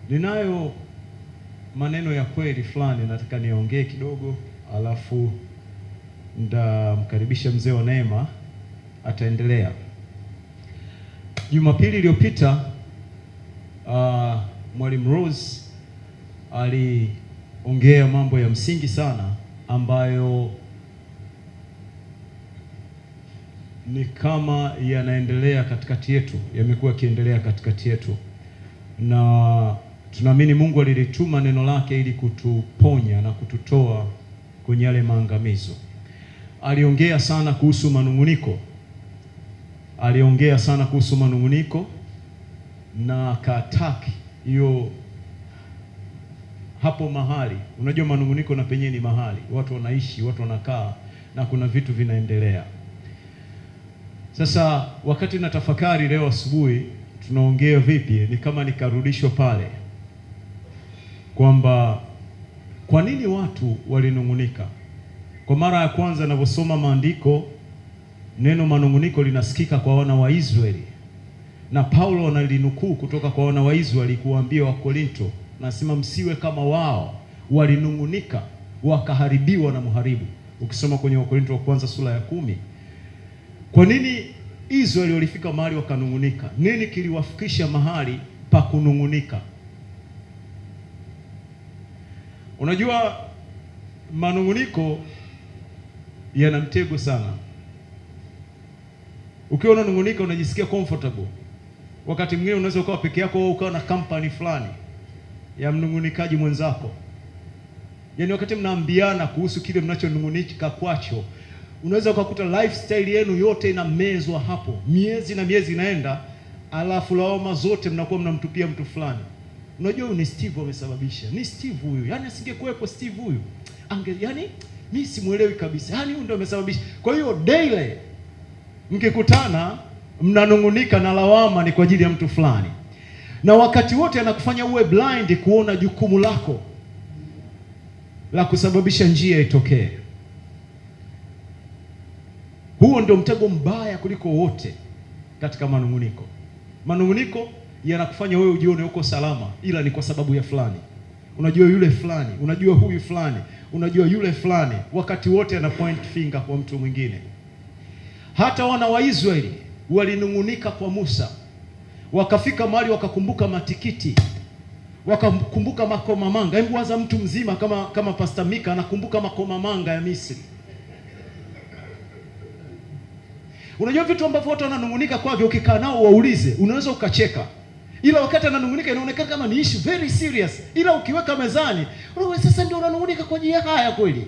Ninayo maneno ya kweli fulani nataka niongee kidogo, alafu ndamkaribisha mzee wa neema ataendelea. Jumapili iliyopita Mwalimu Rose aliongea mambo ya msingi sana ambayo ni kama yanaendelea katikati yetu, yamekuwa yakiendelea katikati yetu, na tunaamini Mungu alilituma neno lake ili kutuponya na kututoa kwenye yale maangamizo. Aliongea sana kuhusu manunguniko, na akataki hiyo hapo mahali. Unajua manunguniko na penye ni mahali watu wanaishi, watu wanakaa, na kuna vitu vinaendelea. Sasa wakati natafakari leo asubuhi tunaongea vipi, ni kama nikarudishwa pale kwamba kwa nini watu walinungunika. Kwa mara ya kwanza ninaposoma maandiko, neno manunguniko linasikika kwa wana wa Israeli, na Paulo analinukuu kutoka kwa wana wa Israeli kuwaambia Wakorinto, nasema msiwe kama wao, walinungunika wakaharibiwa na mharibu. Ukisoma kwenye Wakorinto wa kwanza sura ya 10. Kwa nini Israeli walifika mahali wakanungunika? Nini kiliwafikisha mahali pa kunungunika? Unajua manunguniko yana mtego sana. Ukiwa unanungunika unajisikia comfortable. Wakati mwingine unaweza ukawa peke yako au ukawa na company fulani ya mnungunikaji mwenzako. Yaani wakati mnaambiana kuhusu kile mnachonungunika kwacho, unaweza ukakuta lifestyle yenu yote inamezwa hapo. Miezi na miezi inaenda, alafu lawama zote mnakuwa mnamtupia mtu fulani. Unajua huyu ni Steve amesababisha. Ni Steve huyu. Yaani asingekuwepo Steve huyu, yaani mimi simuelewi kabisa. Yaani huyu ndio amesababisha. Kwa hiyo daily mkikutana mnanungunika na lawama ni kwa ajili ya mtu fulani. Na wakati wote anakufanya uwe blind kuona jukumu lako la kusababisha njia itokee. Huo ndio mtego mbaya kuliko wote katika manunguniko. Manunguniko yanakufanya wewe ujione uko salama, ila ni kwa sababu ya fulani. Unajua yule fulani, unajua huyu fulani, unajua yule fulani, wakati wote ana point finger kwa mtu mwingine. Hata wana wa Israeli walinungunika kwa Musa. Wakafika mahali wakakumbuka matikiti, wakakumbuka makomamanga. Hebu waza mtu mzima kama Pastor Mika anakumbuka makomamanga ya Misri. Unajua vitu ambavyo watu wananungunika kwavyo, ukikaa nao waulize, unaweza ukacheka. Ila wakati ananungunika inaonekana kama ni issue very serious. Ila ukiweka mezani, unaona sasa ndio unanungunika kwa ajili ya haya kweli.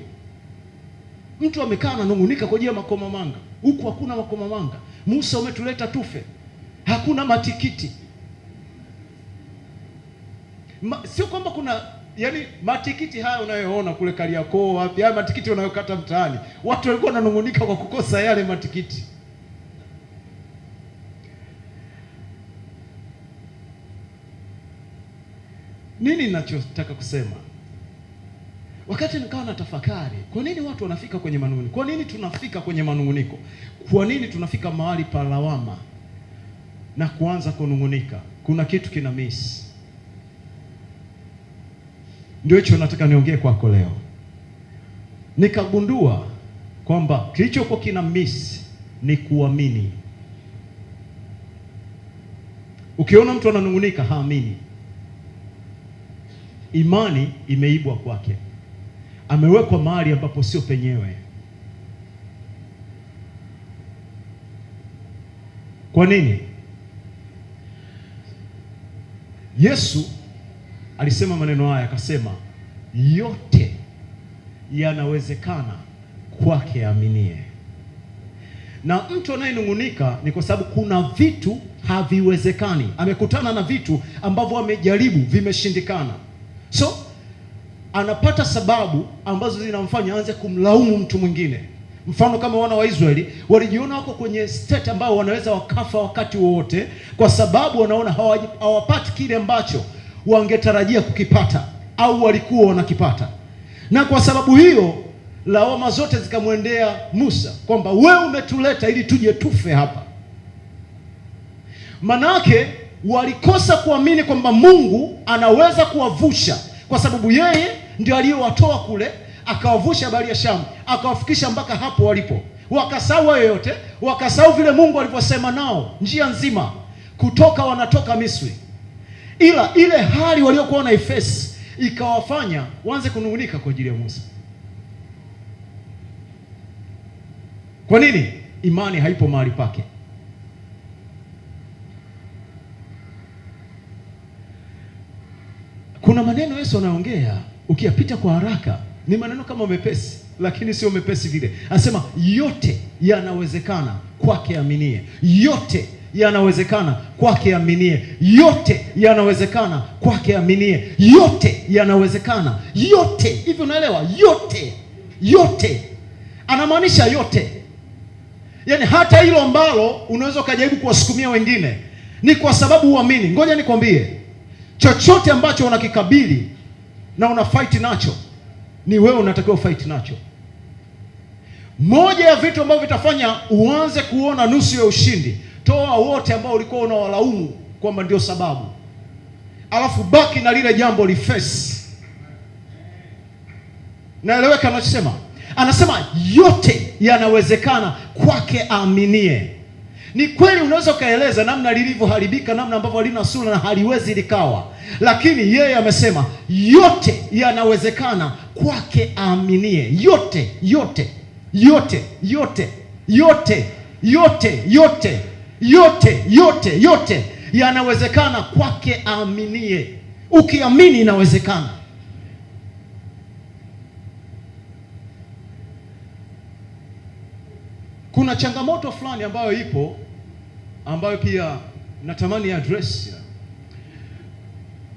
Mtu amekaa ananungunika kwa ajili ya makomamanga. Huku hakuna makomamanga. Musa umetuleta tufe. Hakuna matikiti. Sio kwamba kuna, yani matikiti haya unayoona kule Kariakoo wapi, haya matikiti unayokata mtaani. Watu walikuwa wananungunika kwa kukosa yale matikiti. Nini ninachotaka kusema? Wakati nikawa na tafakari, kwa nini watu wanafika kwenye manunguniko? Kwa nini tunafika kwenye manunguniko? Kwa nini tunafika mahali pa lawama na kuanza kunungunika? Kuna kitu kina miss. Ndio hicho nataka niongee kwako leo. Nikagundua kwamba kilichokuwa kina miss ni kuamini. Ukiona mtu ananungunika haamini. Imani imeibwa kwake. Amewekwa mahali ambapo sio penyewe. Kwa nini? Yesu alisema maneno haya, akasema yote yanawezekana kwake aminie. Na mtu anayenungunika ni kwa sababu kuna vitu haviwezekani. Amekutana na vitu ambavyo amejaribu vimeshindikana. So anapata sababu ambazo zinamfanya aanze kumlaumu mtu mwingine. Mfano kama wana wa Israeli walijiona wako kwenye state ambao wanaweza wakafa wakati wowote, kwa sababu wanaona hawapati kile ambacho wangetarajia kukipata. au walikuwa wanakipata. Na kwa sababu hiyo lawama zote zikamwendea Musa kwamba wewe umetuleta ili tuje tufe hapa. Manake walikosa kuamini kwamba Mungu anaweza kuwavusha, kwa sababu yeye ndio aliyowatoa kule akawavusha bahari ya Shamu akawafikisha mpaka hapo walipo. Wakasahau yoyote, wakasahau vile Mungu alivyosema nao njia nzima kutoka wanatoka Misri. Ila ile hali waliokuwa na ifesi ikawafanya waanze kunungunika kwa ajili ya Musa. Kwa nini? Imani haipo mahali pake. Kuna maneno Yesu anaongea ukiyapita kwa haraka ni maneno kama mepesi, lakini sio mepesi vile. Anasema yote yanawezekana kwake aminie. Yote yanawezekana kwake aminie. Yote yanawezekana kwake aminie. Yote yanawezekana. Yote. Hivi unaelewa? Yote. Yote. Anamaanisha yote. Yaani hata hilo ambalo unaweza ukajaribu kuwasukumia wengine ni kwa sababu uamini. Ngoja nikwambie, chochote ambacho unakikabili na una fight nacho ni wewe unatakiwa fight nacho. Moja ya vitu ambavyo vitafanya uanze kuona nusu ya ushindi, toa wote ambao ulikuwa unawalaumu kwamba ndio sababu, alafu baki na lile jambo liface. Naeleweka anachosema? Anasema yote yanawezekana kwake aaminie. Ni kweli unaweza ukaeleza namna lilivyoharibika, namna ambavyo halina sura na haliwezi likawa, lakini yeye amesema yote yanawezekana kwake aaminie. Yote, yote, yote, yote, yote, yote, yote, yote, yote, yote yanawezekana kwake aaminie. Ukiamini inawezekana. Kuna changamoto fulani ambayo ipo, ambayo pia natamani address.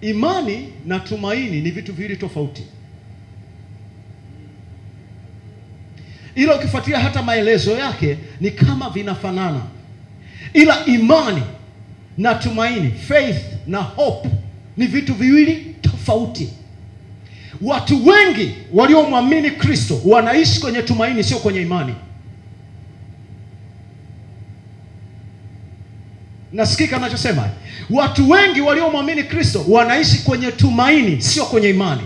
Imani na tumaini ni vitu viwili tofauti. Ila ukifuatilia hata maelezo yake ni kama vinafanana. Ila imani na tumaini, faith na hope, ni vitu viwili tofauti. Watu wengi waliomwamini Kristo wanaishi kwenye tumaini, sio kwenye imani. Nasikika ninachosema? Watu wengi waliomwamini Kristo wanaishi kwenye tumaini, sio kwenye imani.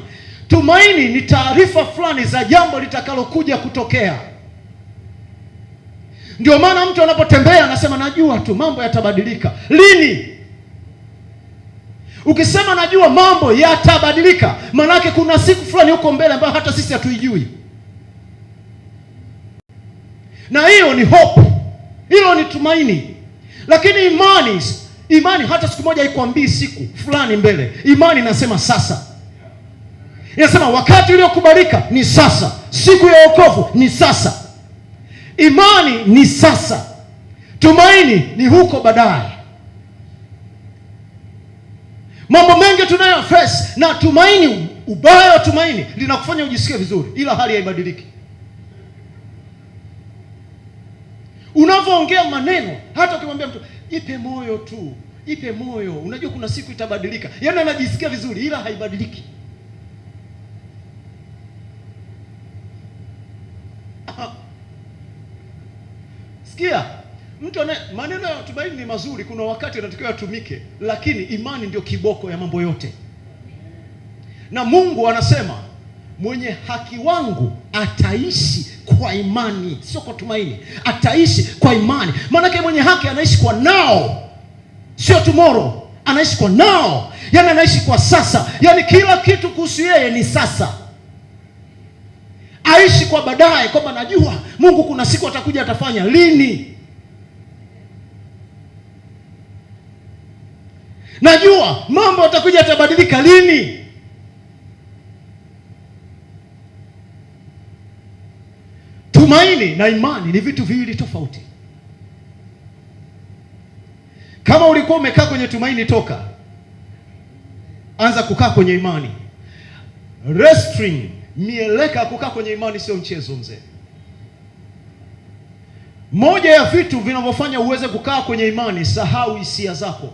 Tumaini ni taarifa fulani za jambo litakalokuja kutokea. Ndio maana mtu anapotembea anasema najua tu mambo yatabadilika. Lini? Ukisema najua mambo yatabadilika, maana yake kuna siku fulani huko mbele ambayo hata sisi hatuijui. Na hiyo ni hope. Hilo ni tumaini. Lakini imani hata siku moja haikwambii siku fulani mbele. Imani inasema sasa. Inasema wakati uliokubalika ni sasa. Siku ya wokovu ni sasa. Imani ni sasa. Tumaini ni huko baadaye. Mambo mengi tunayo face na tumaini, ubaya wa tumaini linakufanya ujisikie vizuri, ila hali haibadiliki. Unavyoongea maneno, hata ukimwambia mtu ipe moyo tu, ipe moyo, unajua kuna siku itabadilika, yaani anajisikia vizuri, ila haibadiliki. Sikia, mtu maneno ya tumaini ni mazuri, kuna wakati yanatakiwa yatumike, lakini imani ndio kiboko ya mambo yote. Na Mungu anasema mwenye haki wangu ataishi kwa imani, sio kwa tumaini. Ataishi kwa imani. Maana mwenye haki anaishi kwa now, sio tomorrow. Anaishi kwa now, yaani anaishi kwa sasa. Yaani kila kitu kuhusu yeye ni sasa. Aishi kwa baadaye, kwamba najua Mungu kuna siku atakuja atafanya. Lini? Najua mambo atakuja atabadilika. Lini? Tumaini na imani ni vitu viwili tofauti. Kama ulikuwa umekaa kwenye tumaini, toka anza kukaa kwenye imani. Wrestling, mieleka kukaa kwenye imani sio mchezo mzee. Moja ya vitu vinavyofanya uweze kukaa kwenye imani, sahau hisia zako.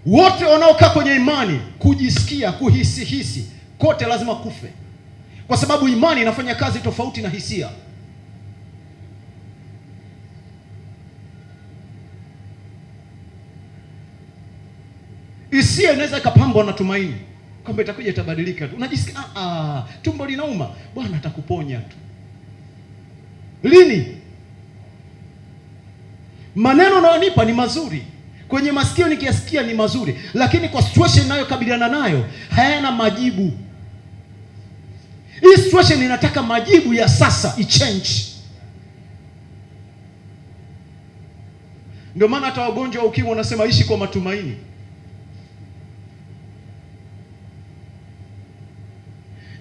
Wote wanaokaa kwenye imani, kujisikia, kuhisi kote lazima kufe, kwa sababu imani inafanya kazi tofauti na hisia. Hisia inaweza ikapambwa na tumaini kwamba itakuja, itabadilika tu. Unajisikia tumbo linauma, Bwana atakuponya tu. Lini? Maneno unayonipa ni mazuri, kwenye masikio nikiasikia ni mazuri, lakini kwa situation ninayokabiliana nayo hayana majibu. Hii situation inataka majibu ya sasa, i-change. Ndio maana hata wagonjwa wa ukimwi wanasema ishi kwa matumaini.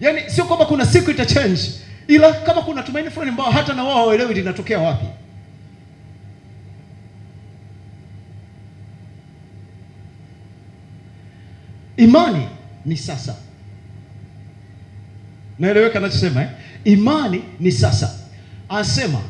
Yaani sio kwamba kuna siku ita-change, ila kama kuna tumaini fulani ambao hata na wao hawaelewi linatokea wapi. Imani ni sasa. Naeleweka nachosema eh? Imani ni sasa. Anasema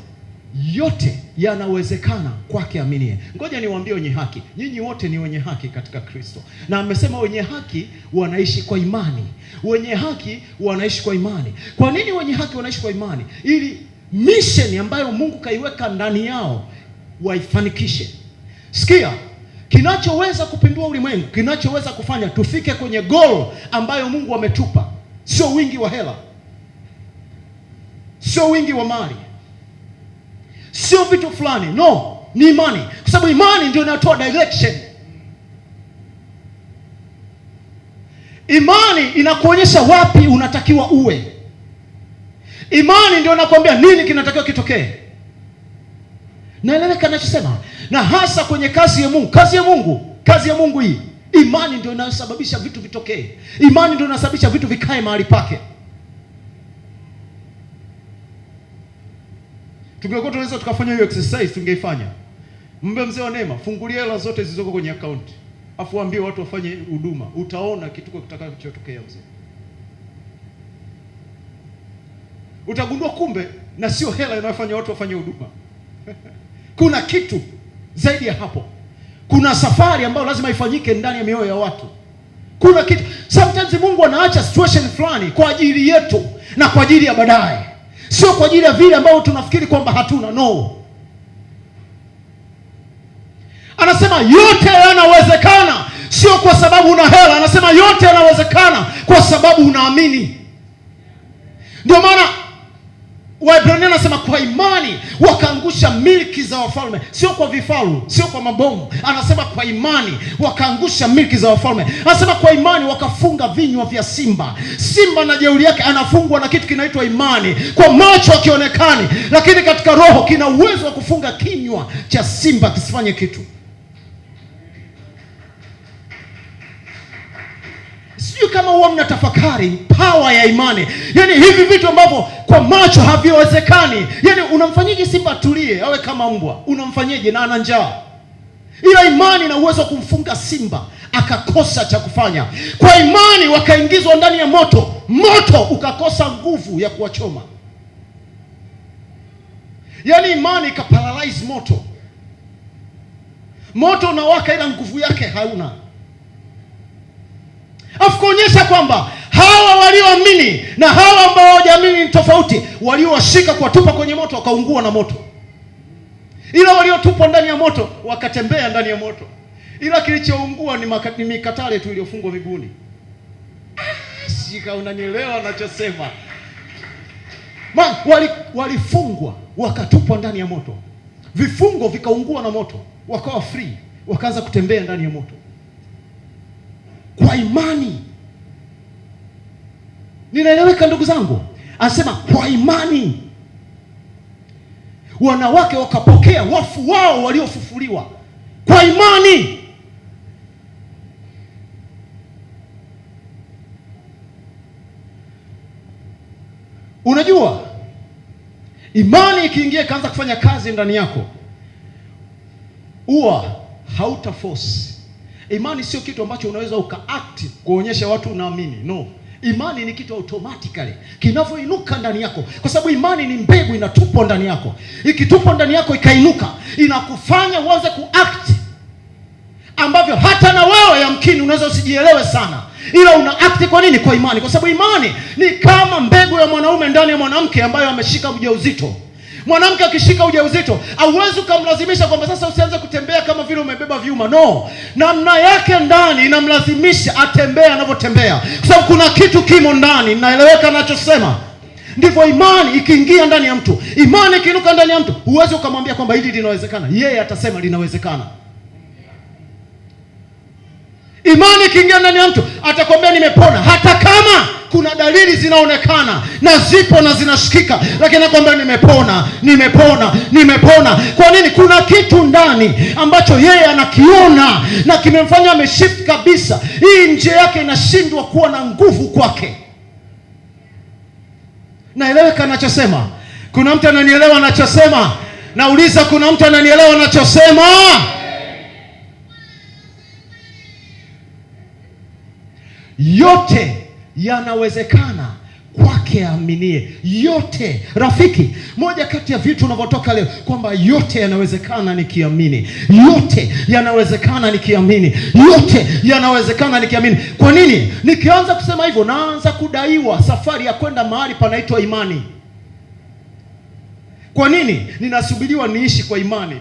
yote yanawezekana kwake aminie. Ngoja niwaambie wenye haki, nyinyi wote ni wenye haki katika Kristo. Na amesema wenye haki wanaishi kwa imani. Wenye haki wanaishi kwa imani. Kwa nini wenye haki wanaishi kwa imani? Ili mission ambayo Mungu kaiweka ndani yao waifanikishe. Sikia, kinachoweza kupindua ulimwengu, kinachoweza kufanya tufike kwenye goal ambayo Mungu ametupa, sio wingi wa hela, sio wingi wa mali, sio vitu fulani, no, ni imani. Kwa sababu imani ndio inatoa direction. Imani inakuonyesha wapi unatakiwa uwe. Imani ndio inakwambia nini kinatakiwa kitokee. Naeleweka ninachosema? Na hasa kwenye kazi ya Mungu. Kazi ya Mungu hii, imani ndio inayosababisha vitu vitokee. Imani ndio inasababisha vitu vikae mahali pake. Tungekuwa tunaweza tukafanya hiyo exercise, tungeifanya. Mzee wa Neema, fungulia hela zote zilizoko kwenye account, afu waambie watu wafanye huduma. Utaona kituko kitakachotokea mzee. Utagundua kumbe na sio hela inayofanya watu wafanye huduma. Kuna kitu zaidi ya hapo. Kuna safari ambayo lazima ifanyike ndani ya mioyo ya watu. Kuna kitu. Sometimes Mungu anaacha situation fulani kwa ajili yetu na kwa ajili ya baadaye. Sio kwa ajili ya vile ambao tunafikiri kwamba hatuna, no. Anasema yote yanawezekana, sio kwa sababu una hela. Anasema yote yanawezekana kwa sababu unaamini. Ndio maana Waebrania anasema kwa imani wakaangusha milki za wafalme, sio kwa vifaru, sio kwa mabomu. Anasema kwa imani wakaangusha milki za wafalme. Anasema kwa imani wakafunga vinywa vya simba. Simba na jeuri yake anafungwa na kitu kinaitwa imani. Kwa macho hakionekani, lakini katika roho kina uwezo wa kufunga kinywa cha simba kisifanye kitu. Sio kama huwa mnatafakari power ya imani. Yaani hivi vitu ambavyo kwa macho haviwezekani. Yaani unamfanyaje simba tulie awe kama mbwa? Unamfanyaje na ana njaa? Ila imani ina uwezo wa kumfunga simba akakosa cha kufanya. Kwa imani wakaingizwa ndani ya moto, moto ukakosa nguvu ya kuwachoma. Yaani imani ikaparalyze moto. Moto unawaka ila nguvu yake hauna. Afu kuonyesha kwamba hawa walioamini na hawa ambao hawajaamini ni tofauti. Waliowashika kuwatupa kwenye moto wakaungua na moto, ila waliotupwa ndani ya moto wakatembea ndani ya moto. Ila kilichoungua ni mikatale tu iliyofungwa miguuni. Shika, unanielewa nachosema? Walifungwa wakatupwa ndani ya moto, vifungo vikaungua na moto, wakawa free, wakaanza kutembea ndani ya moto. Kwa imani. Ninaeleweka ndugu zangu? Anasema kwa imani wanawake wakapokea wafu wao waliofufuliwa. Kwa imani. Unajua, imani ikiingia ikaanza kufanya kazi ndani yako, huwa hauta force. Imani sio kitu ambacho unaweza ukaact kuonyesha watu unaamini. No. Imani ni kitu automatically kinavyoinuka ndani yako, kwa sababu imani ni mbegu inatupwa ndani yako. Ikitupwa ndani yako ikainuka, inakufanya uanze kuact ambavyo hata na wewe yamkini unaweza usijielewe sana, ila una act kwa nini? Kwa imani. Kwa sababu imani ni kama mbegu ya mwanaume ndani ya mwanamke ambayo ameshika ujauzito. Mwanamke akishika ujauzito, hauwezi kumlazimisha kwamba sasa usianze kutembea kama vile umebeba vyuma. No, namna yake ndani inamlazimisha atembee anavyotembea, kwa sababu kuna kitu kimo ndani. Naeleweka nachosema? Ndivyo imani ikiingia ndani ya mtu, imani ikiinuka ndani ya mtu, huwezi ukamwambia kwamba hili linawezekana. Yeye atasema linawezekana. Imani ikiingia ndani ya mtu atakwambia nimepona, hata kama kuna dalili zinaonekana na zipo na zinashikika, lakini anakwambia nimepona. Kwa nini? Kuna kitu ndani ambacho yeye anakiona na kimemfanya ameshift kabisa. Hii nje yake inashindwa kuwa na nguvu kwake. Naeleweka anachosema? Kuna mtu ananielewa anachosema? Nauliza, kuna mtu ananielewa anachosema? Yote yanawezekana kwake aaminie. Yote, rafiki, moja kati ya vitu unavyotoka leo kwamba yote yanawezekana nikiamini. Yote yanawezekana nikiamini. Yote yanawezekana nikiamini. Kwa nini? Nikianza kusema hivyo, naanza kudaiwa safari ya kwenda mahali panaitwa imani. Kwa nini? Ninasubiriwa niishi kwa imani.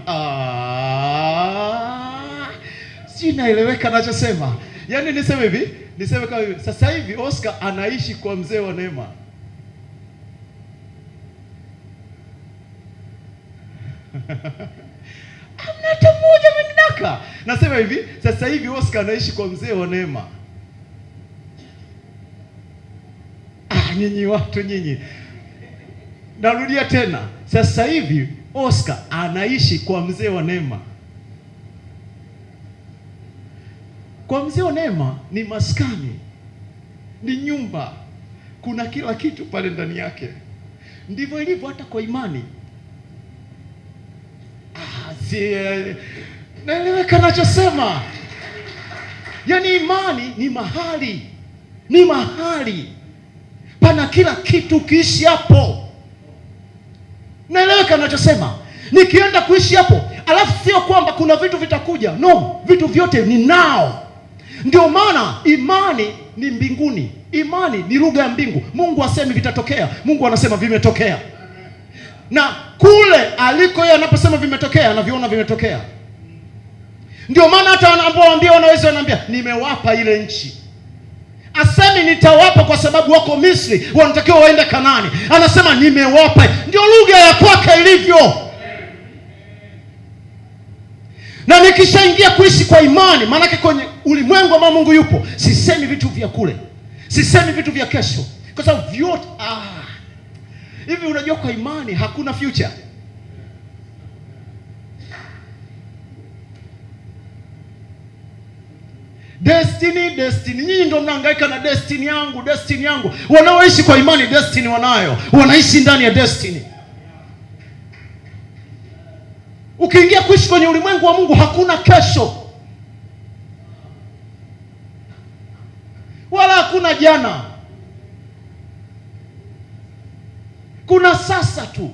Si naeleweka nachosema? Yaani niseme kama hivi, sasa hivi Oscar anaishi kwa mzee wa Neema. Amna hata mmoja amenidaka. Nasema hivi, sasa hivi Oscar anaishi kwa mzee wa Neema. Nyinyi watu nyinyi. Narudia tena, sasa hivi Oscar anaishi kwa mzee wa Neema. Kwa mzee wa Neema ni maskani, ni nyumba, kuna kila kitu pale ndani yake. Ndivyo ilivyo hata kwa imani. Naeleweka nachosema? Yaani imani ni mahali pana kila kitu ukiishi hapo. Naeleweka nachosema? Nikienda kuishi hapo, alafu sio kwamba kuna vitu vitakuja. No, vitu vyote ni nao. Ndio maana imani ni mbinguni. Imani ni lugha ya mbingu. Mungu asemi vitatokea, Mungu anasema vimetokea. Na kule aliko yeye anaposema vimetokea, anaviona vimetokea. Ndio maana hata anapowaambia wanaweza, wanaambia nimewapa ile nchi. Asemi nitawapa kwa sababu wako Misri, wanatakiwa waende Kanaani. Anasema nimewapa. Ndio lugha ya kwake ilivyo. Na nikishaingia kuishi kwa imani, maana yake kwenye ulimwengu ambao Mungu yupo, sisemi vitu vya kule, sisemi vitu vya kesho, kwa sababu vyote hivi. Unajua kwa imani hakuna future. Destiny. Nyinyi ndio mnahangaika na destiny yangu. Wanaoishi kwa imani destiny wanayo, wanaishi ndani ya destiny. Ukiingia kuishi kwenye ulimwengu wa Mungu hakuna kesho, wala hakuna jana. Kuna sasa tu.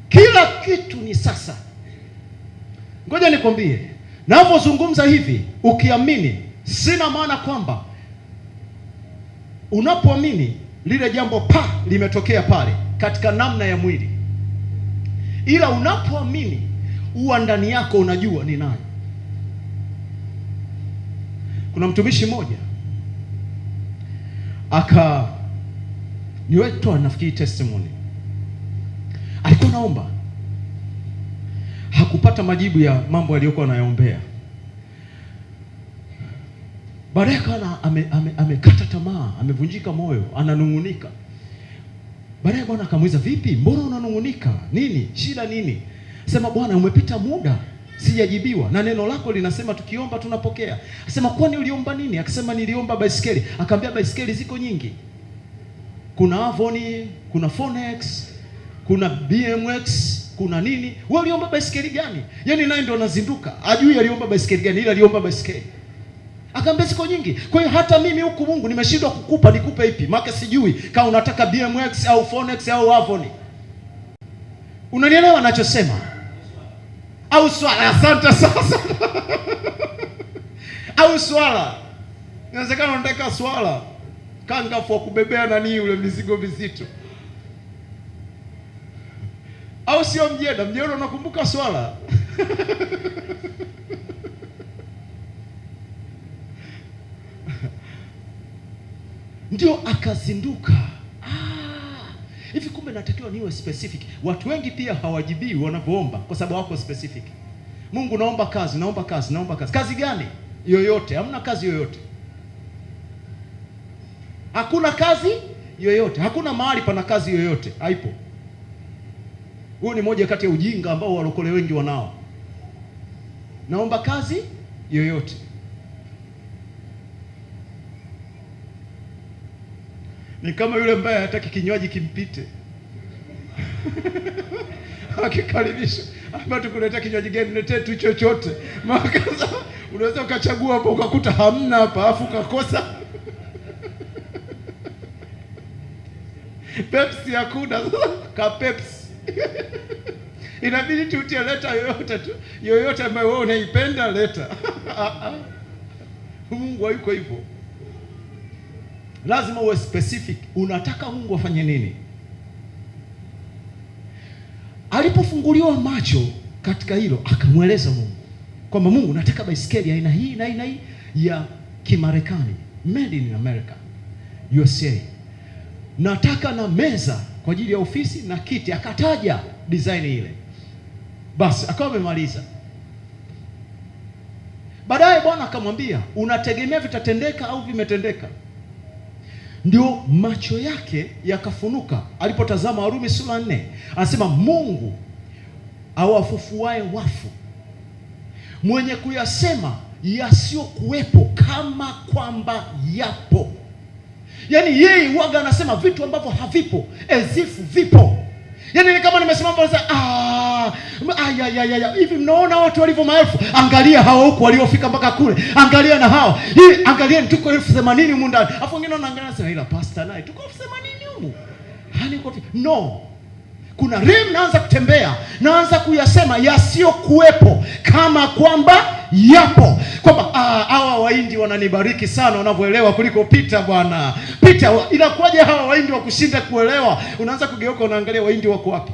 Kila kitu ni sasa. Ngoja nikwambie, ninapozungumza hivi, ukiamini, sina maana kwamba unapoamini lile jambo limetokea pale katika namna ya mwili. Ila unapoamini huwa ndani yako unajua ni nani. Kuna mtumishi mmoja niwetoa nafikiri testimony. Alikuwa naomba, hakupata majibu ya mambo aliyokuwa anayaombea. Baadaye kana amekata tamaa, amevunjika moyo, ananungunika. Baadaye Bwana akamuuliza, vipi? Mbona unanungunika? Nini? Shida nini? Sema, Bwana, umepita muda sijajibiwa, na neno lako linasema tukiomba tunapokea. Asema, kwani uliomba nini? Akasema, niliomba baisikeli. Akamwambia, baisikeli ziko nyingi. Kuna Avon, kuna Phoenix, kuna BMX, kuna nini. Wewe uliomba baisikeli gani? Yaani naye ndio anazinduka, ajui aliomba baisikeli gani, ila aliomba baisikeli. Akamwambia ziko nyingi. Kwa hiyo hata mimi huku Mungu nimeshindwa kukupa, nikupe ipi? Maana sijui kama unataka BMX au Phoenix au Avon. Unanielewa anachosema? Au swala, asante sasa. Au swala, inawezekana unataka swala kangafu wa kubebea nani ule mizigo mizito, au sio? Mjeda unakumbuka swala? Ndio akazinduka. Hivi kumbe natakiwa niwe specific. Watu wengi pia hawajibii wanapoomba kwa sababu wako specific. Mungu, naomba kazi, naomba kazi, naomba kazi. Kazi gani? Yoyote. Hamna kazi yoyote. Hakuna kazi yoyote. Hakuna mahali pana kazi yoyote. Haipo. Huo ni moja kati ya ujinga ambao walokole wengi wanao. Naomba kazi yoyote. Ni kama yule ambaye hataki kinywaji kimpite. Akikaribisha, hapa tukuleta kinywaji gani? Niletee tu chochote. Makaza unaweza ukachagua hapo ukakuta hamna hapa, afu ukakosa. Pepsi hakuna, ka Pepsi. Inabidi tu utie leta yoyote tu. Yoyote ambayo wewe unaipenda leta. Mungu hayuko hivyo. Lazima uwe specific. Unataka Mungu afanye nini? Alipofunguliwa macho katika hilo, akamweleza Mungu kwamba Mungu, nataka baisikeli aina hii na aina hii ya Kimarekani, made in America, USA. Nataka na meza kwa ajili ya ofisi na kiti. Akataja design ile. Basi akawa amemaliza. Baadaye Bwana akamwambia, unategemea vitatendeka au vimetendeka? Ndio macho yake yakafunuka alipotazama. Warumi sura 4 anasema, Mungu awafufuae wafu, mwenye kuyasema yasiyokuwepo kama kwamba yapo. Yaani yeye waga anasema vitu ambavyo havipo ezifu vipo. Yaani ni kama nimesema hapo hivi, mnaona watu walivyo maelfu, angalia hao huko waliofika mpaka kule, angalia na hao hii, angalieni tuko 80,000 humu ndani. Afu wengine wanaangalia sasa, ila pastor naye tuko 80,000 humu. Hani kwa no, kuna rem naanza kutembea, naanza kuyasema yasiyokuwepo kama kwamba yapo. Kwamba hawa Wahindi wananibariki sana wanavyoelewa kuliko Peter bwana. Peter, inakuwaje hawa Wahindi wakushinda kuelewa? Unaanza kugeuka unaangalia Wahindi wako wapi?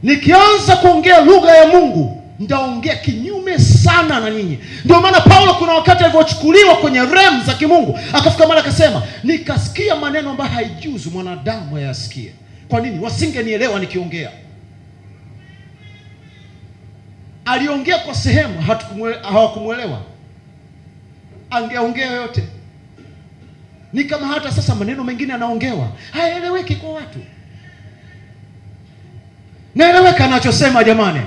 Nikianza kuongea lugha ya Mungu, ndaongea kinyume sana na nyinyi. Ndio maana Paulo kuna wakati alivyochukuliwa kwenye realm za kimungu, akafika mara akasema, nikasikia maneno ambayo haijuzu mwanadamu ayasikie. Kwa nini? Wasingenielewa nikiongea. Aliongea kwa sehemu hawakumuelewa. Angeongea yote. Ni kama hata sasa maneno mengine anaongewa hayaeleweki kwa watu. Naeleweka anachosema jamani?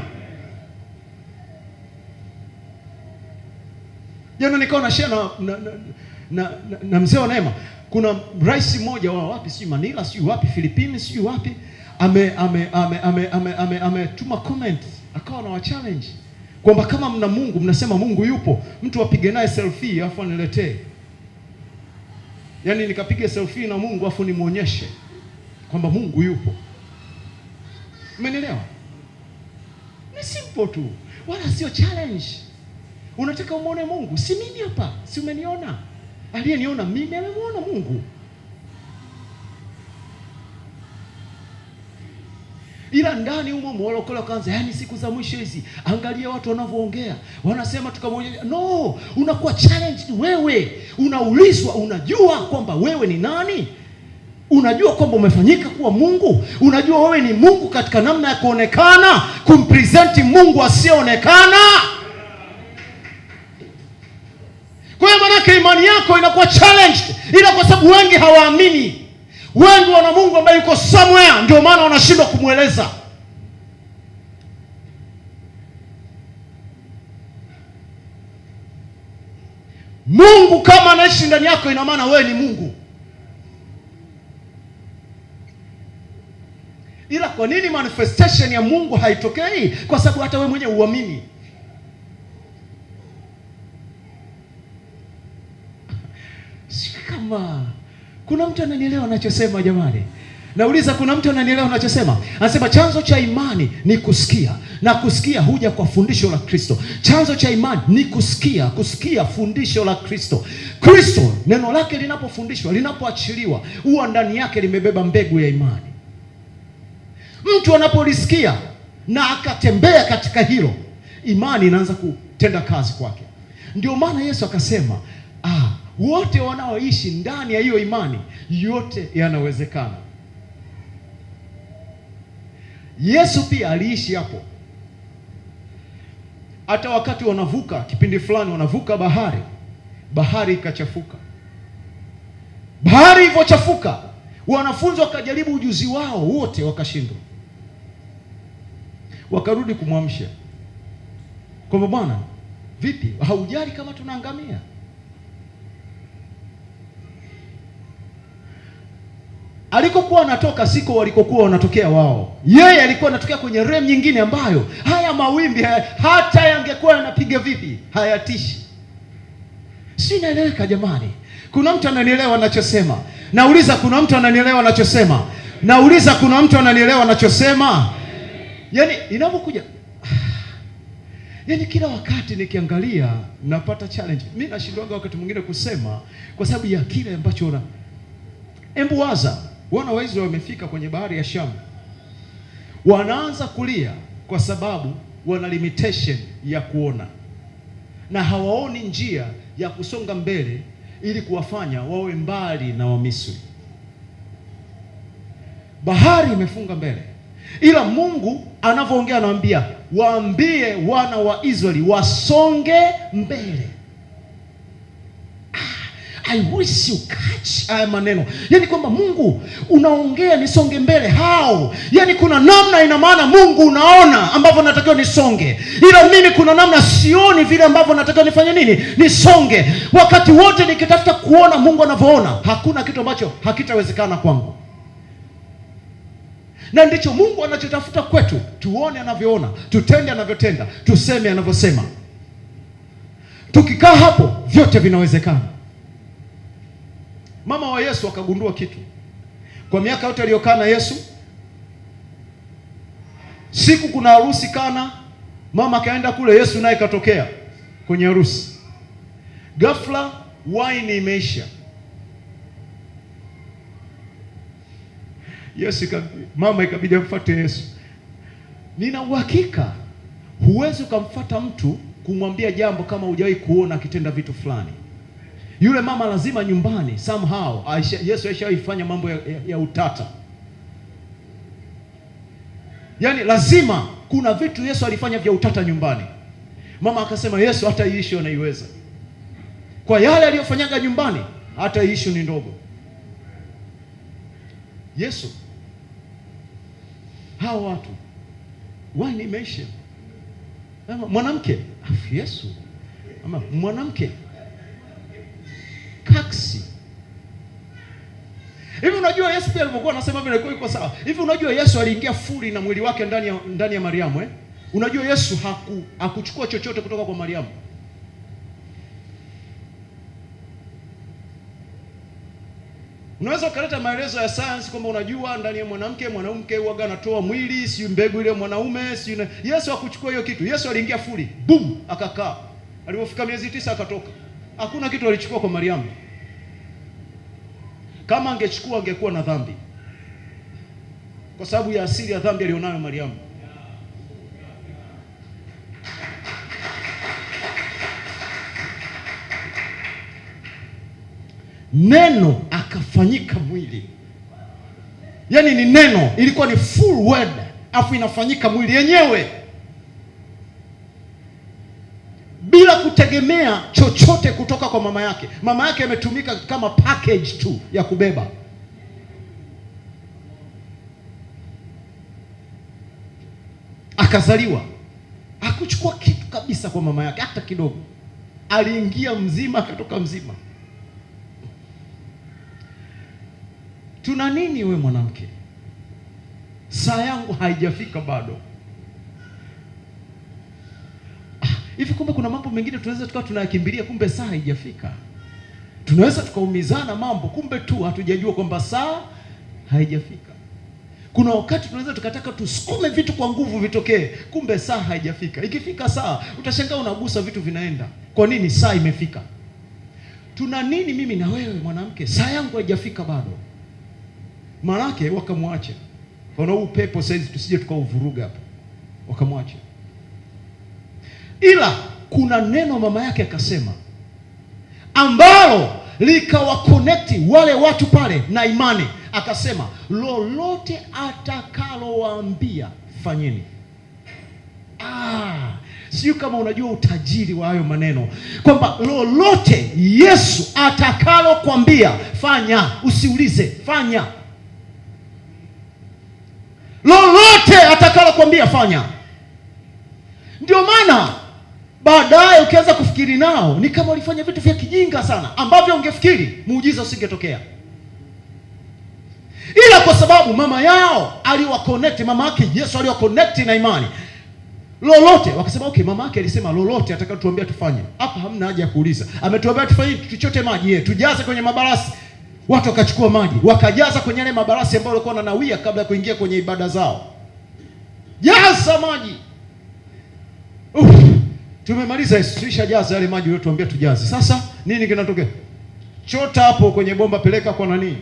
Jana nikawa na share na mzee wa Neema. Kuna rais mmoja wa wapi sijui Manila sijui wapi Philippines sijui wapi ametuma comment, akawa na wa challenge kwamba kama mna Mungu, mnasema Mungu yupo, mtu apige naye selfie afu aniletee. Yaani nikapiga selfie na Mungu afu nimuonyeshe kwamba Mungu yupo. Umenielewa? Ni simple tu, wala sio challenge. Unataka umuone Mungu? Si mimi hapa, si umeniona? Aliyeniona mimi amemuona Mungu. Ila ndani humo mwolokolo kwanza, yani siku za mwisho hizi, angalia watu wanavyoongea. Wanasema tukamwonyesha. No, unakuwa challenged wewe. Unaulizwa, unajua kwamba wewe ni nani? Unajua kwamba umefanyika kuwa Mungu? Unajua wewe ni Mungu katika namna ya kuonekana, kumpresenti Mungu asiyeonekana? Kwa hiyo manake imani yako inakuwa challenged, ila kwa sababu wengi hawaamini. Wengi wana Mungu ambaye yuko somewhere, ndio maana wanashindwa kumweleza. Mungu kama anaishi ndani yako, ina maana wewe ni Mungu. Ila kwa nini manifestation ya Mungu haitokei? Kwa sababu hata wewe mwenyewe uamini. Kama kuna mtu ananielewa ninachosema jamani? Nauliza, kuna mtu ananielewa ninachosema? Anasema chanzo cha imani ni kusikia, na kusikia huja kwa fundisho la Kristo. Chanzo cha imani ni kusikia, kusikia fundisho la Kristo. Kristo neno lake linapofundishwa, linapoachiliwa, huwa ndani yake limebeba mbegu ya imani. Mtu anapolisikia na akatembea katika hilo, imani inaanza kutenda kazi kwake. Ndio maana Yesu akasema, wote wanaoishi ndani ya hiyo imani, yote yanawezekana. Yesu pia aliishi hapo. Hata wakati wanavuka, kipindi fulani wanavuka bahari ikachafuka. Bahari ilivyochafuka, wanafunzi wakajaribu ujuzi wao wote, wakashindwa. Wakarudi kumwamsha kwamba, Bwana, vipi, haujali kama tunaangamia? Alikokuwa anatoka siko walikokuwa wanatokea wao. Yeye alikuwa anatokea kwenye realm nyingine ambayo haya mawimbi hata yangekuwa yanapiga vipi hayatishi. Si naeleweka jamani? Kuna mtu ananielewa ninachosema? Nauliza, kuna mtu ananielewa ninachosema? Nauliza, kuna mtu ananielewa ninachosema? Yaani inapokuja, yaani kila wakati nikiangalia napata challenge. Mimi nashindwaga wakati mwingine kusema kwa sababu ya kile ambacho Embu waza, wana wa Israeli wamefika kwenye bahari ya Shamu. Wanaanza kulia kwa sababu wana limitation ya kuona, na hawaoni njia ya kusonga mbele ili kuwafanya wawe mbali na Wamisri. Bahari imefunga mbele, ila Mungu anavyoongea anawaambia, waambie wana wa Israeli wasonge mbele. I wish you catch haya maneno. Yaani kwamba Mungu unaongea nisonge mbele. How? Yaani kuna namna, ina maana Mungu unaona ambavyo natakiwa nisonge, ila mimi kuna namna sioni vile ambavyo natakiwa nifanye nini? Nisonge. Wakati wote nikitafuta kuona Mungu anavyoona, hakuna kitu ambacho hakitawezekana kwangu. Na ndicho Mungu anachotafuta kwetu, tuone anavyoona, tutende anavyotenda, tuseme anavyosema. Tukikaa hapo, vyote vinawezekana. Mama wa Yesu akagundua kitu. Kwa miaka yote aliyokaa na Yesu, siku kuna harusi Kana, mama akaenda kule, Yesu naye katokea kwenye harusi. Ghafla wine imeisha. Mama ikabidi amfuate Yesu. Nina uhakika huwezi ukamfuata mtu kumwambia jambo kama hujawahi kuona akitenda vitu fulani. Yule mama lazima nyumbani somehow Yesu aishaifanya mambo ya utata. Yaani lazima kuna vitu Yesu alifanya vya utata nyumbani. Mama akasema, Yesu hata hii issue anaiweza. Kwa yale aliyofanyaga nyumbani, hata hii issue ni ndogo. Yesu, hao watu wine imeisha. Mwanamke, Yesu, mwanamke kaksi. Hivi unajua Yesu pia alipokuwa anasema vile ilikuwa iko sawa. Hivi unajua Yesu aliingia fully na mwili wake ndani ya Mariamu Unajua Yesu hakuchukua chochote kutoka kwa Mariamu. Unaweza ukaleta maelezo ya science kwamba unajua ndani ya mwanamke huaga anatoa mwili, si mbegu ile mwanaume, si Yesu hakuchukua hiyo kitu. Yesu aliingia fully, boom, akakaa. Alipofika miezi 9 akatoka. Hakuna kitu alichukua kwa Mariamu. Kama angechukua angekuwa na dhambi, kwa sababu ya asili ya dhambi alionayo Mariamu. Neno akafanyika mwili. Yaani ni neno, ilikuwa ni full word, afu inafanyika mwili yenyewe, bila kutegemea chochote kutoka kwa mama yake. Mama yake ametumika kama package tu ya kubeba. Akazaliwa, hakuchukua kitu kabisa kwa mama yake hata kidogo. Aliingia mzima, akatoka mzima. Tuna nini we mwanamke? Saa yangu haijafika bado. Hivi kumbe kuna mambo mengine tunaweza tukawa tunayakimbilia, kumbe saa haijafika. Tunaweza tukaumizana mambo, kumbe tu hatujajua kwamba saa haijafika. Kuna wakati tunaweza tukataka tusukume vitu kwa nguvu vitokee, kumbe saa haijafika. Ikifika saa utashangaa unagusa vitu vinaenda. Kwa nini? Saa imefika. Tuna nini mimi na wewe mwanamke? Saa yangu haijafika bado. Maanake wakamwacha. Kuna upepo saizi tusije tukauvuruga hapa. Wakamwacha. Ila kuna neno mama yake akasema ambalo likawa-connect wale watu pale na imani. Akasema lolote atakalowaambia fanyeni. Sio kama unajua utajiri wa hayo maneno, kwamba lolote Yesu atakalokuambia fanya, usiulize, fanya. Lolote atakalokuambia fanya. Ndio maana baadaye ukianza kufikiri nao ni kama walifanya vitu vya kijinga sana ambavyo ungefikiri muujiza usingetokea. Ila kwa sababu mama yao aliwa-connect, mama yake Yesu aliwa-connect na imani. Lolote, wakasema okay, mama yake alisema lolote atakalotuambia tufanye. Hapa hamna haja ya kuuliza. Ametuambia tufanye tuchote maji, tujaze kwenye mabarasi. Watu wakachukua maji, wakajaza kwenye yale mabarasi ambayo walikuwa wananawia kabla ya kuingia kwenye ibada zao. Jaza maji. Tumemaliza, tulishajaza yale maji uliotuambia tujaze. Sasa nini kinatokea? Chota hapo kwenye bomba, peleka kwa nani?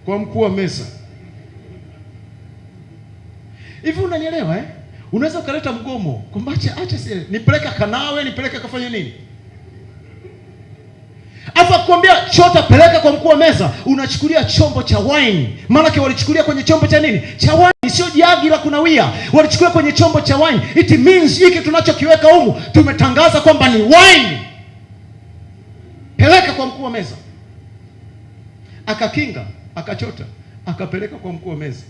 Kwa mkuu wa meza. Hivi unanielewa eh? Unaweza ukaleta mgomo kwamba acha nipeleka kanawe, nipeleka kafanye nini? Afa kuambia chota, peleka kwa mkuu wa meza, unachukulia chombo cha wine. Maana walichukulia kwenye chombo cha nini? Cha wine, sio jagi la kunawia. Walichukulia kwenye chombo cha wine. It means hiki tunachokiweka humu tumetangaza kwamba ni wine. Peleka kwa mkuu wa meza. Akakinga, akachota, akapeleka kwa mkuu wa meza.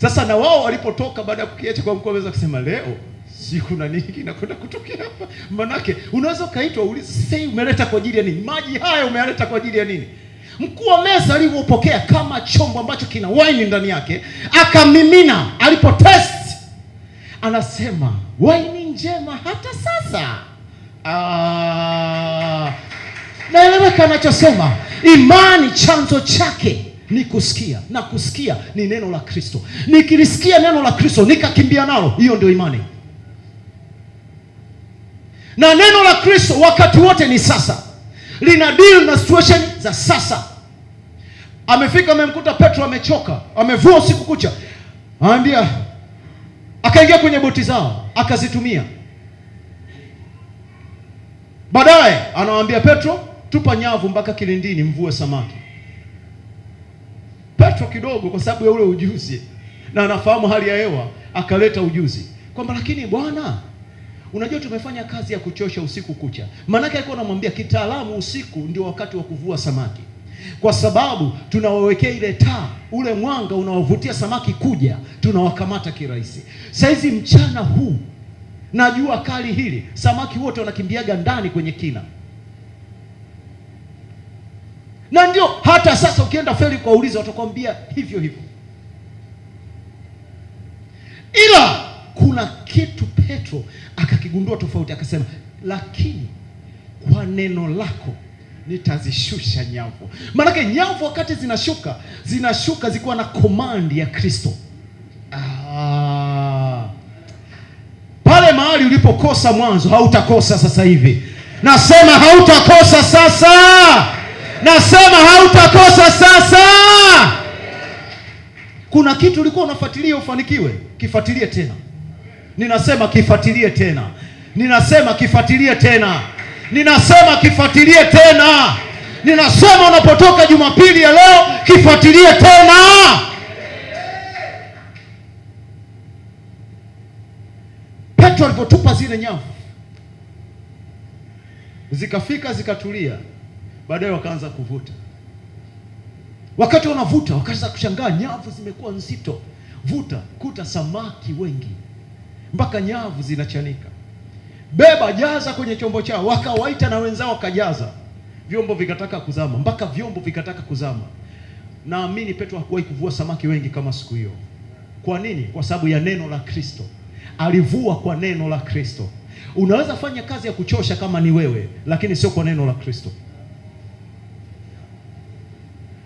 Sasa na wao walipotoka baada ya kukiacha kwa mkuu wa meza kusema leo si kuna nini kinakwenda kutokea hapa? Manake unaweza kaitwa uulize, sasa umeleta kwa ajili ya nini? Maji haya umeleta kwa ajili ya nini? Mkuu wa meza alipopokea kama chombo ambacho kina wine ndani yake, akamimina. Alipotest anasema wine njema hata sasa. Naeleweka anachosema. Imani chanzo chake ni kusikia, na kusikia ni neno la Kristo. Nikilisikia neno la Kristo nikakimbia nalo, hiyo ndio imani. Na neno la Kristo wakati wote ni sasa. Lina deal na situation za sasa. Amefika, amemkuta Petro amechoka, amevua usiku kucha. Anambia, akaingia kwenye boti zao, akazitumia. Baadaye anawaambia Petro, tupa nyavu mpaka kilindini mvue samaki. Petro kidogo kwa sababu ya ule ujuzi na anafahamu hali ya hewa, akaleta ujuzi kwamba lakini Bwana, unajua tumefanya kazi ya kuchosha usiku kucha. Maana alikuwa anamwambia kitaalamu usiku ndio wakati wa kuvua samaki. Kwa sababu tunawawekea ile taa, ule mwanga unaovutia samaki kuja, tunawakamata kirahisi. Saizi mchana huu na jua kali hili, samaki wote wanakimbiaga ndani kwenye kina. Na ndio hata sasa ukienda feri kwa uliza watakwambia hivyo hivyo. Ila kuna kitu Petro akakigundua tofauti, akasema lakini kwa neno lako nitazishusha nyavu. Maana nyavu wakati zinashuka zikiwa na command ya Kristo. Pale mahali ulipokosa mwanzo hautakosa sasa hivi. Nasema hautakosa sasa. Nasema hautakosa sasa. Kuna kitu ulikuwa unafuatilia ufanikiwe, kifuatilie tena. Ninasema kifuatilie tena. Ninasema kifuatilie tena. Ninasema kifuatilie tena. Ninasema unapotoka Jumapili ya leo kifuatilie tena. Petro alipotupa zile nyavu, zikafika zikatulia. Baadaye wakaanza kuvuta. Wakati wanavuta wakaanza kushangaa, nyavu zimekuwa nzito. Vuta, kuta samaki wengi mpaka nyavu zinachanika. Beba, jaza kwenye chombo chao. Wakawaita na wenzao wakajaza. Vyombo vikataka kuzama, mpaka vyombo vikataka kuzama. Naamini Petro hakuwahi kuvua samaki wengi kama siku hiyo. Kwa nini? Kwa sababu ya neno la Kristo. Alivua kwa neno la Kristo. Unaweza fanya kazi ya kuchosha kama ni wewe, lakini sio kwa neno la Kristo.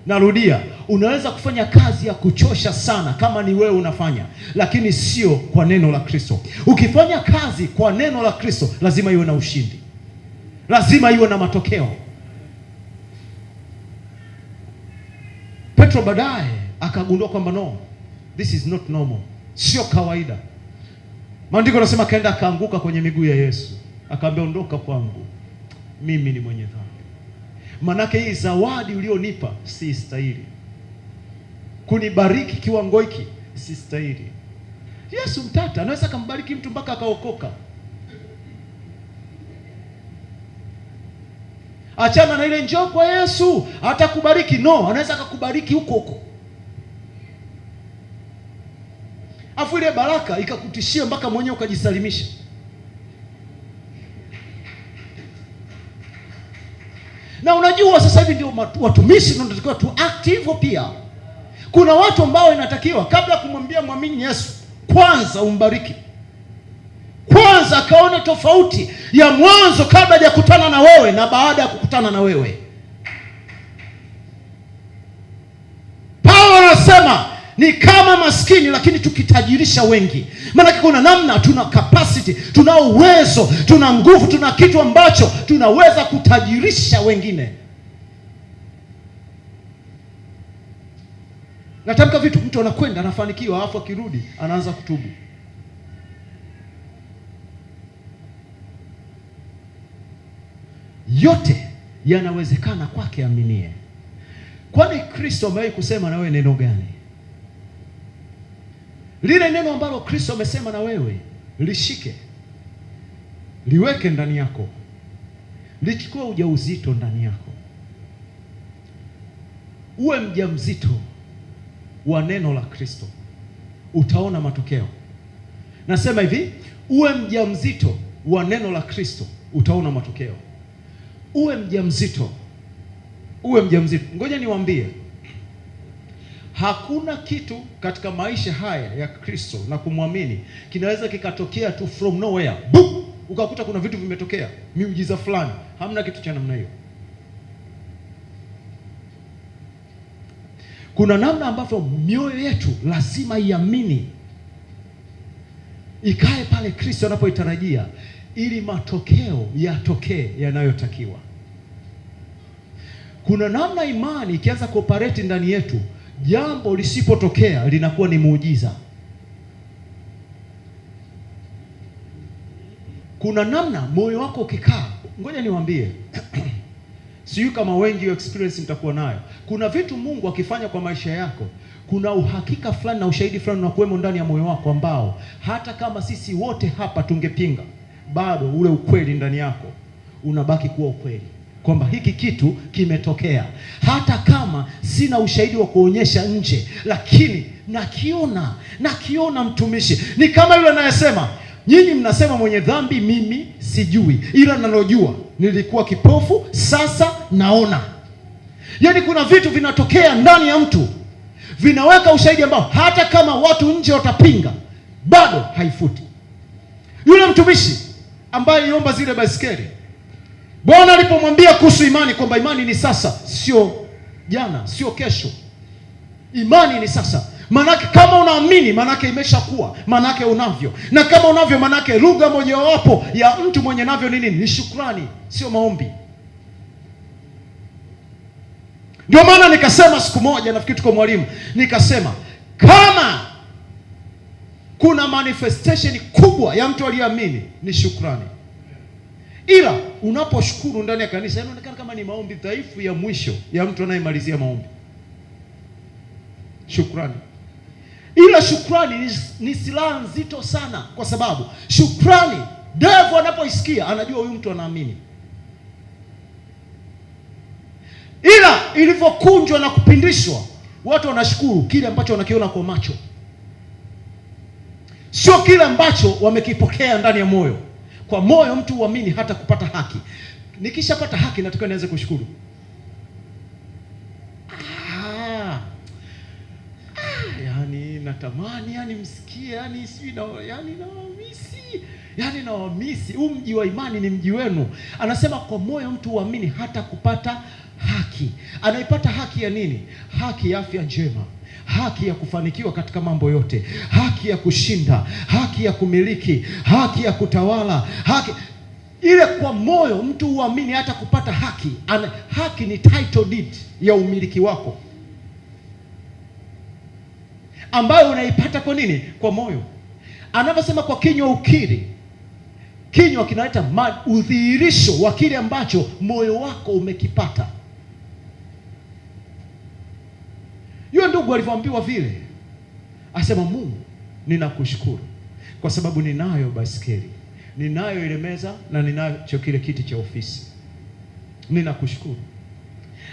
Narudia, unaweza kufanya kazi ya kuchosha sana kama ni wewe unafanya, lakini sio kwa neno la Kristo. Ukifanya kazi kwa neno la Kristo, lazima iwe na ushindi, lazima iwe na matokeo. Petro baadaye akagundua kwamba no, this is not normal, sio kawaida. Maandiko yanasema akaenda akaanguka kwenye miguu ya Yesu, akaambia ondoka kwangu, mimi ni mwenye dhambi. Manake hii zawadi ulionipa si stahili, kunibariki kiwango hiki si stahili. Yesu mtata anaweza kumbariki mtu mpaka akaokoka. Achana na ile njoo kwa Yesu atakubariki. No, anaweza akakubariki huko huko, afu ile baraka ikakutishia mpaka mwenyewe ukajisalimisha. Na unajua sasa hivi ndio watumishi tunatakiwa tu active pia. Kuna watu ambao inatakiwa kabla kumwambia muamini Yesu, kwanza umbariki. Kwanza akaone tofauti ya mwanzo kabla hajakutana na wewe na baada ya kukutana na wewe. Paulo anasema ni kama maskini lakini tukitajirisha wengi. Maana kuna namna, tuna capacity, tuna uwezo, tuna nguvu, tuna kitu ambacho tunaweza kutajirisha wengine. Natamka vitu, mtu anakwenda anafanikiwa, alafu akirudi anaanza kutubu. Yote yanawezekana kwake aminie. Kwani Kristo amewahi kusema na wewe neno gani? Lile neno ambalo Kristo amesema na wewe, lishike, liweke ndani yako, lichukue ujauzito ndani yako, uwe mjamzito wa neno la Kristo, utaona matokeo. Nasema hivi, uwe mjamzito wa neno la Kristo, utaona matokeo. Uwe mjamzito, uwe mjamzito. Ngoja niwaambie, hakuna kitu katika maisha haya ya Kristo na kumwamini kinaweza kikatokea tu from nowhere, boom, ukakuta kuna vitu vimetokea, miujiza fulani. Hamna kitu cha namna hiyo. Kuna namna ambavyo mioyo yetu lazima iamini, ikae pale Kristo anapoitarajia, ili matokeo yatokee yanayotakiwa. Kuna namna imani ikianza kuoperate ndani yetu, jambo lisipotokea linakuwa ni muujiza. Kuna namna moyo wako ukikaa, ngoja niwaambie sijui kama wengi experience mtakuwa nayo. Kuna vitu Mungu akifanya kwa maisha yako, kuna uhakika fulani na ushahidi fulani unakuwemo ndani ya moyo wako, ambao hata kama sisi wote hapa tungepinga, bado ule ukweli ndani yako unabaki kuwa ukweli, kwamba hiki kitu kimetokea. Hata kama sina ushahidi wa kuonyesha nje, lakini nakiona mtumishi. Ni kama yule anayesema, nyinyi mnasema mwenye dhambi mimi sijui, ila nalojua nilikuwa kipofu, sasa naona. Yaani kuna vitu vinatokea ndani ya mtu, vinaweka ushahidi ambao hata kama watu nje watapinga, bado haifuti. Yule mtumishi ambaye aliomba zile baisikeli, Bwana alipomwambia kuhusu imani, kwamba imani ni sasa, sio jana, sio kesho. Imani ni sasa. Manake kama unaamini, manake imeshakuwa, manake unavyo. Na kama unavyo, manake lugha mojawapo ya mtu mwenye navyo nini? Ni shukrani, sio maombi. Ndio maana nikasema siku moja, nafikiri tuko mwalimu, nikasema kama kuna manifestation kubwa ya mtu aliyeamini ni shukrani. Ila unaposhukuru ndani ya kanisa, inaonekana kama ni maombi dhaifu ya mwisho ya mtu anayemalizia maombi. Shukrani. Ila shukrani ni silaha nzito sana, kwa sababu shukrani devil anapoisikia anajua huyu mtu anaamini. Ila ilivyokunjwa na kupindishwa, watu wanashukuru kile ambacho wanakiona kwa macho, sio kile ambacho wamekipokea ndani ya moyo. Kwa moyo mtu uamini hata kupata haki. Nikishapata haki nataka nianze kushukuru. Yani natamani, yani msikie, yani sijui na, yani nawamisi, yani nawamisi. Mji wa imani ni mji wenu. Anasema kwa moyo mtu uamini hata kupata haki. Anaipata haki ya nini? Haki ya afya njema, haki ya kufanikiwa katika mambo yote, haki ya kushinda, haki ya kumiliki, haki ya kutawala, haki ile kwa moyo mtu huamini hata kupata haki. Haki ni title deed ya umiliki wako ambayo unaipata kwa nini? Kwa moyo. Anavyosema kwa kinywa ukiri, kinywa kinaleta udhihirisho wa kile ambacho moyo wako umekipata. Yule ndugu alivyoambiwa vile, asema Mungu, ninakushukuru kwa sababu ninayo baiskeli, ninayo ile meza na ninacho kile kiti cha ofisi. Ninakushukuru.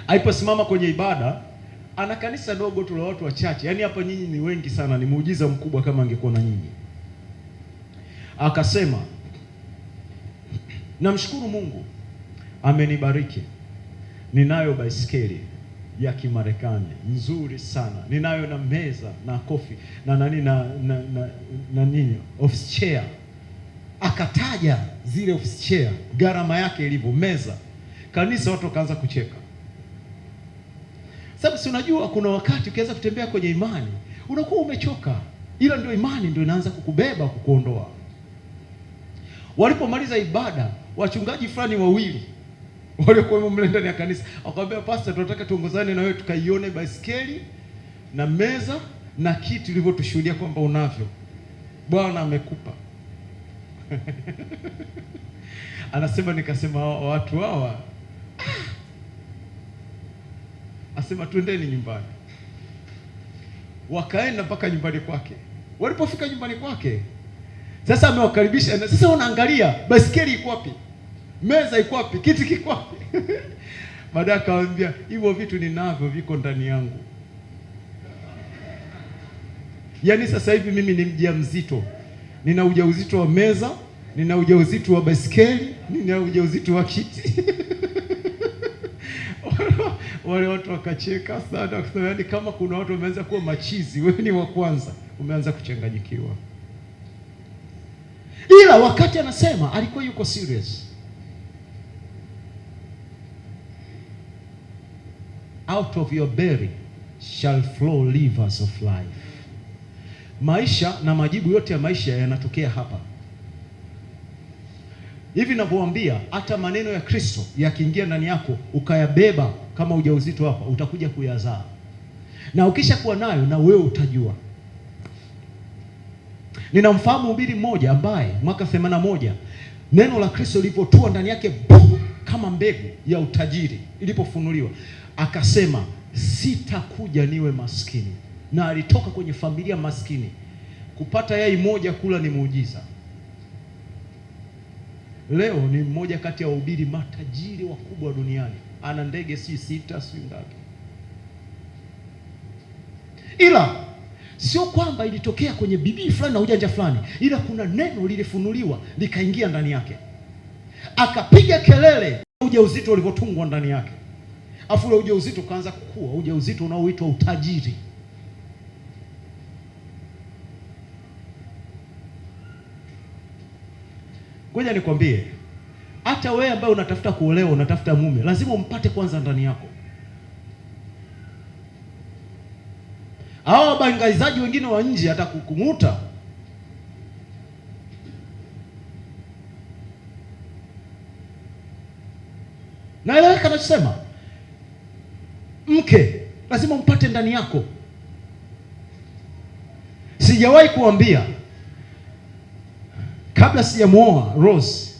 Aliposimama kwenye ibada, ana kanisa dogo tu la watu wachache. Yaani hapa nyinyi ni wengi sana, ni muujiza mkubwa kama angekuwa na nyinyi. Akasema, namshukuru Mungu amenibariki. Ninayo baiskeli ya Kimarekani nzuri sana. Ninayo na meza na kofi na nani na nini office chair. Akataja zile office chair, gharama yake ilivyo, meza. Kanisa watu wakaanza kucheka. Sababu si unajua kuna wakati ukianza kutembea kwenye imani unakuwa umechoka, ila ndio imani ndio inaanza kukubeba kukuondoa. Walipomaliza ibada, wachungaji fulani wawili waliokuwa mle ndani ya kanisa wakamwambia, pastor, tunataka tuongozane na wewe tukaione baiskeli na meza na kiti ulivyotushuhudia kwamba unavyo. Bwana amekupa. Anasema, nikasema watu hawa, asema twendeni nyumbani. Wakaenda mpaka nyumbani kwake. Walipofika nyumbani kwake, sasa amewakaribisha. Sasa wanaangalia baiskeli iko wapi, meza iko wapi, kiti kiko wapi? Baadaye akamwambia, hivyo vitu ninavyo, viko ndani yangu. Yaani sasa hivi mimi ni mjamzito, nina ujauzito wa meza, nina ujauzito wa baiskeli, nina ujauzito wa kiti. Wale watu wakacheka sana, wakasema, yaani kama kuna watu wameanza kuwa machizi, wewe ni wa kwanza umeanza kuchanganyikiwa. Ila wakati anasema alikuwa yuko serious. Out of your belly shall flow rivers of life. Maisha na majibu yote ya maisha yanatokea hapa. Hivi ninavyowaambia, hata maneno ya Kristo yakiingia ndani yako ukayabeba kama ujauzito hapa, utakuja kuyazaa. Na ukisha kuwa nayo na wewe utajua. Ninamfahamu mhubiri mmoja ambaye mwaka 81 neno la Kristo lilipotua ndani yake kama mbegu ya utajiri ilipofunuliwa, akasema, sitakuja niwe maskini. Na alitoka kwenye familia maskini. Kupata yai moja kula ni muujiza. Leo ni mmoja kati ya wahubiri matajiri wakubwa duniani. Ana ndege si 6 si ngapi. Ila sio kwamba ilitokea kwenye bidii fulani na ujanja fulani, ila kuna neno lilifunuliwa likaingia ndani yake. Akapiga kelele ujauzito ulivyotungwa ndani yake. Afu ule ujauzito kaanza kukua, ujauzito unaoitwa utajiri. Ngoja nikwambie, hata wewe ambaye unatafuta kuolewa, unatafuta mume, lazima umpate kwanza ndani yako. Hao wabangaizaji wengine wa nje hata kukumuta. Naeleweka anachosema? Mke lazima umpate ndani yako. Sijawahi kuambia kabla sijamuoa Rose,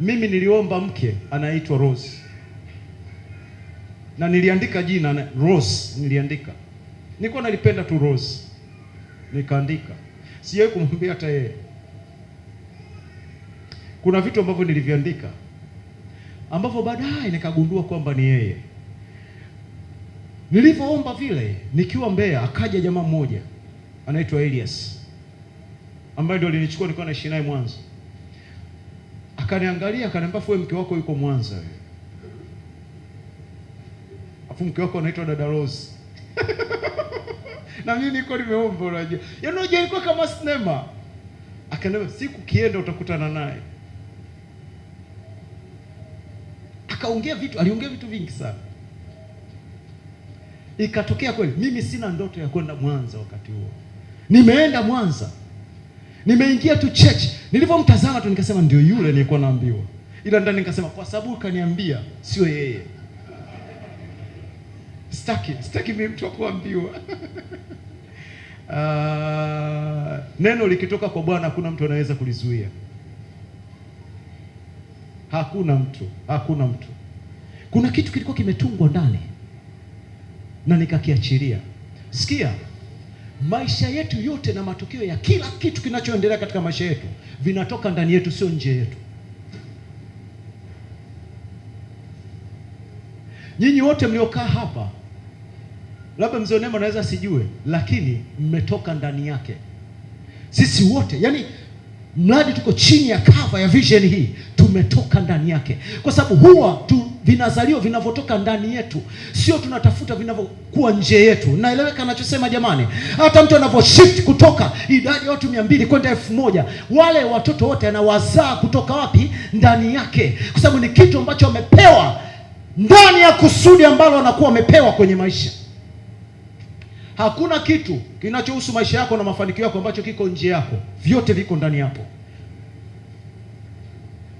mimi niliomba mke anaitwa Rose. Na niliandika jina Rose, niliandika. Nilikuwa nalipenda tu Rose. Nikaandika. Sijawahi kumwambia hata yeye. Kuna vitu ambavyo niliviandika ambavyo baadaye nikagundua kwamba ni yeye. Nilivyoomba vile, nikiwa Mbeya, akaja jamaa mmoja anaitwa Elias, ambaye ndio alinichukua, nilikuwa naishi naye Mwanza. Akaniangalia, akaniambia, wewe mke wako yuko Mwanza wewe. Afu mke wako anaitwa dada Rose. Na mimi niko nimeomba, unajua. Yaani unajua ilikuwa kama sinema. Akaniambia, siku kienda utakutana naye. Akaongea vitu, aliongea vitu vingi sana. Ikatokea kweli mimi sina ndoto ya kwenda Mwanza wakati huo. Nimeenda Mwanza, nimeingia tu church, nilivyomtazama tu nikasema ndio yule nilikuwa naambiwa, ila ndani nikasema kwa sababu kaniambia sio yeye. Sitaki mimi mtu kuambiwa. Neno likitoka kwa Bwana hakuna mtu anaweza kulizuia. Hakuna mtu. Kuna kitu kilikuwa kimetungwa ndani na nikakiachilia. Sikia, maisha yetu yote na matokeo ya kila kitu kinachoendelea katika maisha yetu vinatoka ndani yetu, sio nje yetu. Nyinyi wote mliokaa hapa, labda mzee Neema anaweza sijue, lakini mmetoka ndani yake. Sisi wote, yani mradi tuko chini ya cover ya vision hii, tumetoka ndani yake. Kwa sababu huwa vinazaliwa vinavyotoka ndani yetu, sio tunatafuta vinavyokuwa nje yetu. Naeleweka anachosema jamani? Hata mtu anavyoshift kutoka idadi ya watu 200 kwenda 1000, wale watoto wote anawazaa kutoka wapi? Ndani yake. Kwa sababu ni kitu ambacho amepewa ndani ya kusudi ambalo anakuwa amepewa kwenye maisha. Hakuna kitu kinachohusu maisha yako na mafanikio yako ambacho kiko nje yako. Vyote viko ndani yako.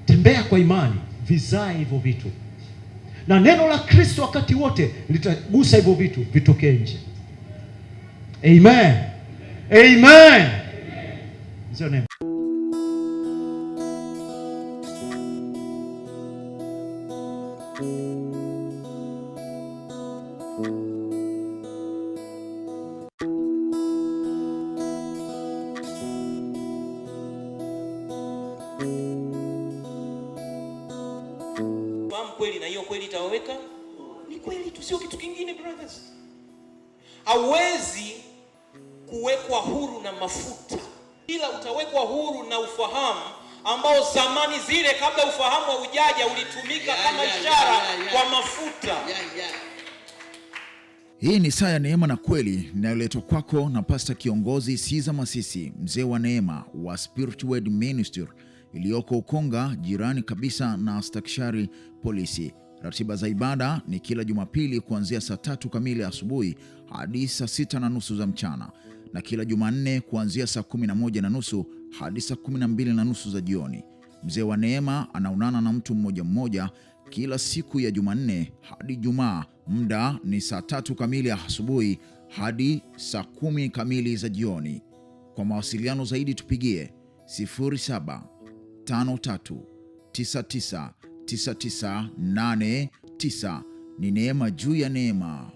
Tembea kwa imani, vizae hivyo vitu. Na neno la Kristo wakati wote litagusa hivyo vitu vitokee nje. Amen. Amen. Amen. Kweli na hiyo kweli itawaweka ni kweli tu, sio kitu kingine brothers. Hauwezi kuwekwa huru na mafuta, ila utawekwa huru na ufahamu ambao zamani zile kabla ufahamu haujaja ulitumika kama ishara kwa mafuta. Hii ni Saa ya Neema na Kweli inayoletwa kwako na Pastor Kiongozi Siza Masisi, mzee wa neema wa Spirit Word Ministry iliyoko Ukonga, jirani kabisa na Stakishari Polisi. Ratiba za ibada ni kila Jumapili kuanzia saa 3 kamili asubuhi hadi saa 6:30 za mchana, na kila Jumanne kuanzia saa 11:30 hadi saa 12:30 za jioni. Mzee wa neema anaunana na mtu mmoja mmoja kila siku ya Jumanne hadi Jumaa. Muda ni saa 3 kamili asubuhi hadi saa 10 kamili za jioni. Kwa mawasiliano zaidi tupigie 0753999989. Ni neema juu ya neema.